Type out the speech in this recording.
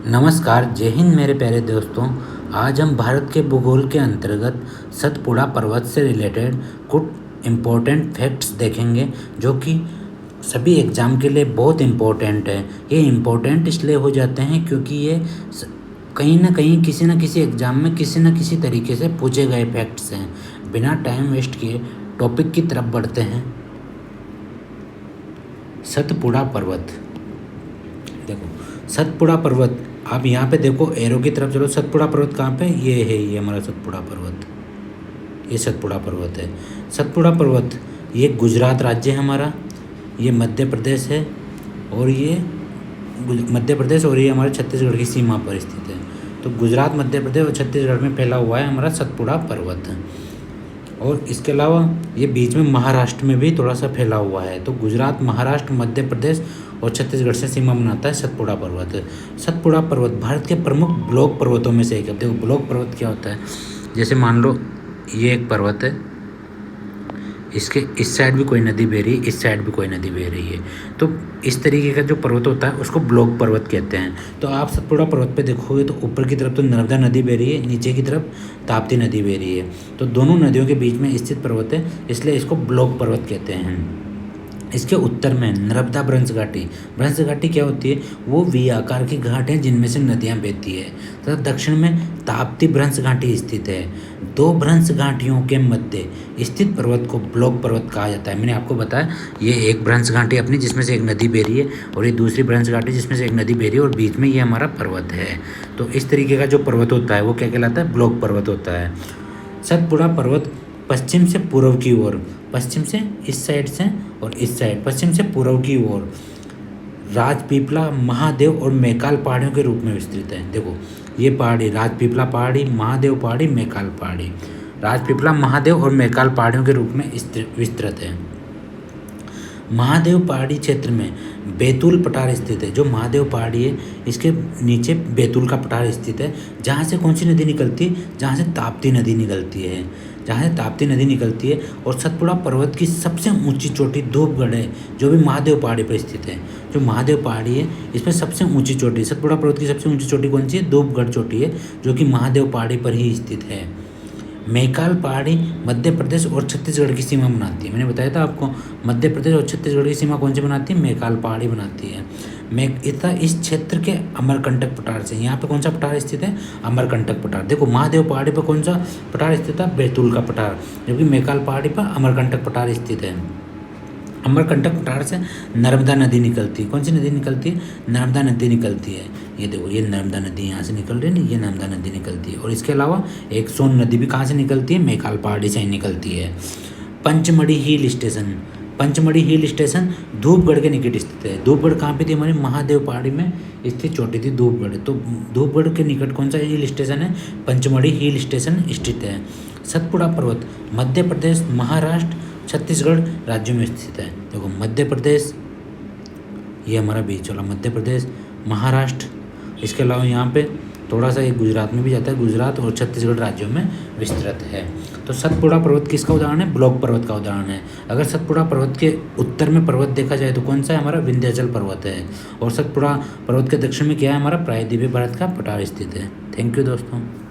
नमस्कार, जय हिंद मेरे प्यारे दोस्तों। आज हम भारत के भूगोल के अंतर्गत सतपुड़ा पर्वत से रिलेटेड कुछ इम्पोर्टेंट फैक्ट्स देखेंगे जो कि सभी एग्ज़ाम के लिए बहुत इम्पोर्टेंट है। ये इम्पोर्टेंट इसलिए हो जाते हैं क्योंकि ये कहीं ना कहीं किसी न किसी एग्ज़ाम में किसी न किसी तरीके से पूछे गए फैक्ट्स हैं। बिना टाइम वेस्ट किए टॉपिक की तरफ बढ़ते हैं। सतपुड़ा पर्वत, देखो सतपुड़ा पर्वत, आप यहाँ पे देखो एरो की तरफ चलो। सतपुड़ा पर्वत कहाँ पे? ये है, ये हमारा सतपुड़ा पर्वत, ये सतपुड़ा पर्वत है। सतपुड़ा पर्वत ये गुजरात राज्य है हमारा, ये मध्य प्रदेश है और ये मध्य प्रदेश और ये हमारे छत्तीसगढ़ की सीमा पर स्थित है। तो गुजरात, मध्य प्रदेश और छत्तीसगढ़ में फैला हुआ है हमारा सतपुड़ा पर्वत। और इसके अलावा ये बीच में महाराष्ट्र में भी थोड़ा सा फैला हुआ है। तो गुजरात, महाराष्ट्र, मध्य प्रदेश और छत्तीसगढ़ से सीमा बनाता है सतपुड़ा पर्वत। सतपुड़ा पर्वत भारत के प्रमुख ब्लॉक पर्वतों में से एक है। देखो ब्लॉक पर्वत क्या होता है, जैसे मान लो ये एक पर्वत है, इसके इस साइड भी कोई नदी बह रही है, इस साइड भी कोई नदी बह रही है। तो इस तरीके का जो पर्वत होता है उसको ब्लॉक पर्वत कहते हैं। तो आप सतपुड़ा पर्वत पे देखोगे तो ऊपर की तरफ तो नर्मदा नदी बह रही है, नीचे की तरफ ताप्ती नदी बह रही है। तो दोनों नदियों के बीच में स्थित पर्वत है, इसलिए इसको ब्लॉक पर्वत कहते हैं। इसके उत्तर में नर्मदा भ्रंश घाटी, भ्रंश घाटी क्या होती है? वो वी आकार की घाट है जिनमें से नदियाँ बहती है। तथा दक्षिण में ताप्ती भ्रंश घाटी स्थित है। दो भ्रंश घाटियों के मध्य स्थित पर्वत को ब्लॉक पर्वत कहा जाता है। मैंने आपको बताया ये एक भ्रंश घाटी अपनी जिसमें से एक नदी बह रही है और ये दूसरी भ्रंश घाटी जिसमें से एक नदी बह रही है और बीच में ये हमारा पर्वत है। तो इस तरीके का जो पर्वत होता है वो क्या कहलाता है? ब्लॉक पर्वत होता है। सतपुड़ा पर्वत पश्चिम से पूर्व की ओर, पश्चिम से इस साइड से और इस साइड पश्चिम से पूर्व की ओर राजपीपला, महादेव और मैकाल पहाड़ियों के रूप में विस्तृत है। देखो ये पहाड़ी राजपीपला पहाड़ी, महादेव पहाड़ी, मैकाल पहाड़ी, राजपीपला, महादेव और मैकाल पहाड़ियों के रूप में विस्तृत है। महादेव पहाड़ी क्षेत्र में बैतूल पठार स्थित है। जो महादेव पहाड़ी है इसके नीचे बैतूल का पठार स्थित है, जहाँ से कौन सी नदी निकलती है? जहाँ से ताप्ती नदी निकलती है, जहाँ से ताप्ती नदी निकलती है। और सतपुड़ा पर्वत की सबसे ऊंची चोटी धूपगढ़ है जो भी महादेव पहाड़ी पर स्थित है। जो महादेव पहाड़ी है इसमें सबसे ऊंची चोटी, सतपुड़ा पर्वत की सबसे ऊंची चोटी कौन सी है? धूपगढ़ चोटी है जो कि महादेव पहाड़ी पर ही स्थित है। मैकाल पहाड़ी मध्य प्रदेश और छत्तीसगढ़ की सीमा बनाती है। मैंने बताया था आपको, मध्य प्रदेश और छत्तीसगढ़ की सीमा कौन सी बनाती है? मैकाल पहाड़ी बनाती है। इस क्षेत्र के अमरकंटक पठार से, यहाँ पे कौन सा पठार स्थित है? अमरकंटक पठार। देखो महादेव पहाड़ी पर कौन सा पठार स्थित है? बैतूल का पठार, जबकि मैकाल पहाड़ी पर अमरकंटक पठार स्थित है। अमरकंटक पठार से नर्मदा नदी निकलती है। कौन सी नदी निकलती है? नर्मदा नदी निकलती है। ये देखो ये नर्मदा नदी यहाँ से निकल रही है ना, ये नर्मदा नदी निकलती है। और इसके अलावा एक सोन नदी भी कहाँ से निकलती है? मैकाल पहाड़ी से ही निकलती है। Pachmarhi hill station, Pachmarhi hill station Dhupgarh के निकट स्थित है। धूपगढ़ कहाँ पे थी? हमारी महादेव पहाड़ी में स्थित चोटी थी धूपगढ़। तो धूपगढ़ के निकट कौन सा हिल स्टेशन है? पंचमढ़ी हिल स्टेशन स्थित है। सतपुड़ा पर्वत मध्य प्रदेश, महाराष्ट्र, छत्तीसगढ़ राज्यों में स्थित है। देखो मध्य प्रदेश, ये हमारा बीच वाला मध्य प्रदेश, महाराष्ट्र, इसके अलावा यहाँ पे थोड़ा सा ये गुजरात में भी जाता है, गुजरात और छत्तीसगढ़ राज्यों में विस्तृत है। तो सतपुड़ा पर्वत किसका उदाहरण है? ब्लॉक पर्वत का उदाहरण है। अगर सतपुड़ा पर्वत के उत्तर में पर्वत देखा जाए तो कौन सा है? हमारा विंध्याचल पर्वत है। और सतपुड़ा पर्वत के दक्षिण में क्या है? हमारा प्रायद्वीपीय भारत का पठार स्थित है। थैंक यू दोस्तों।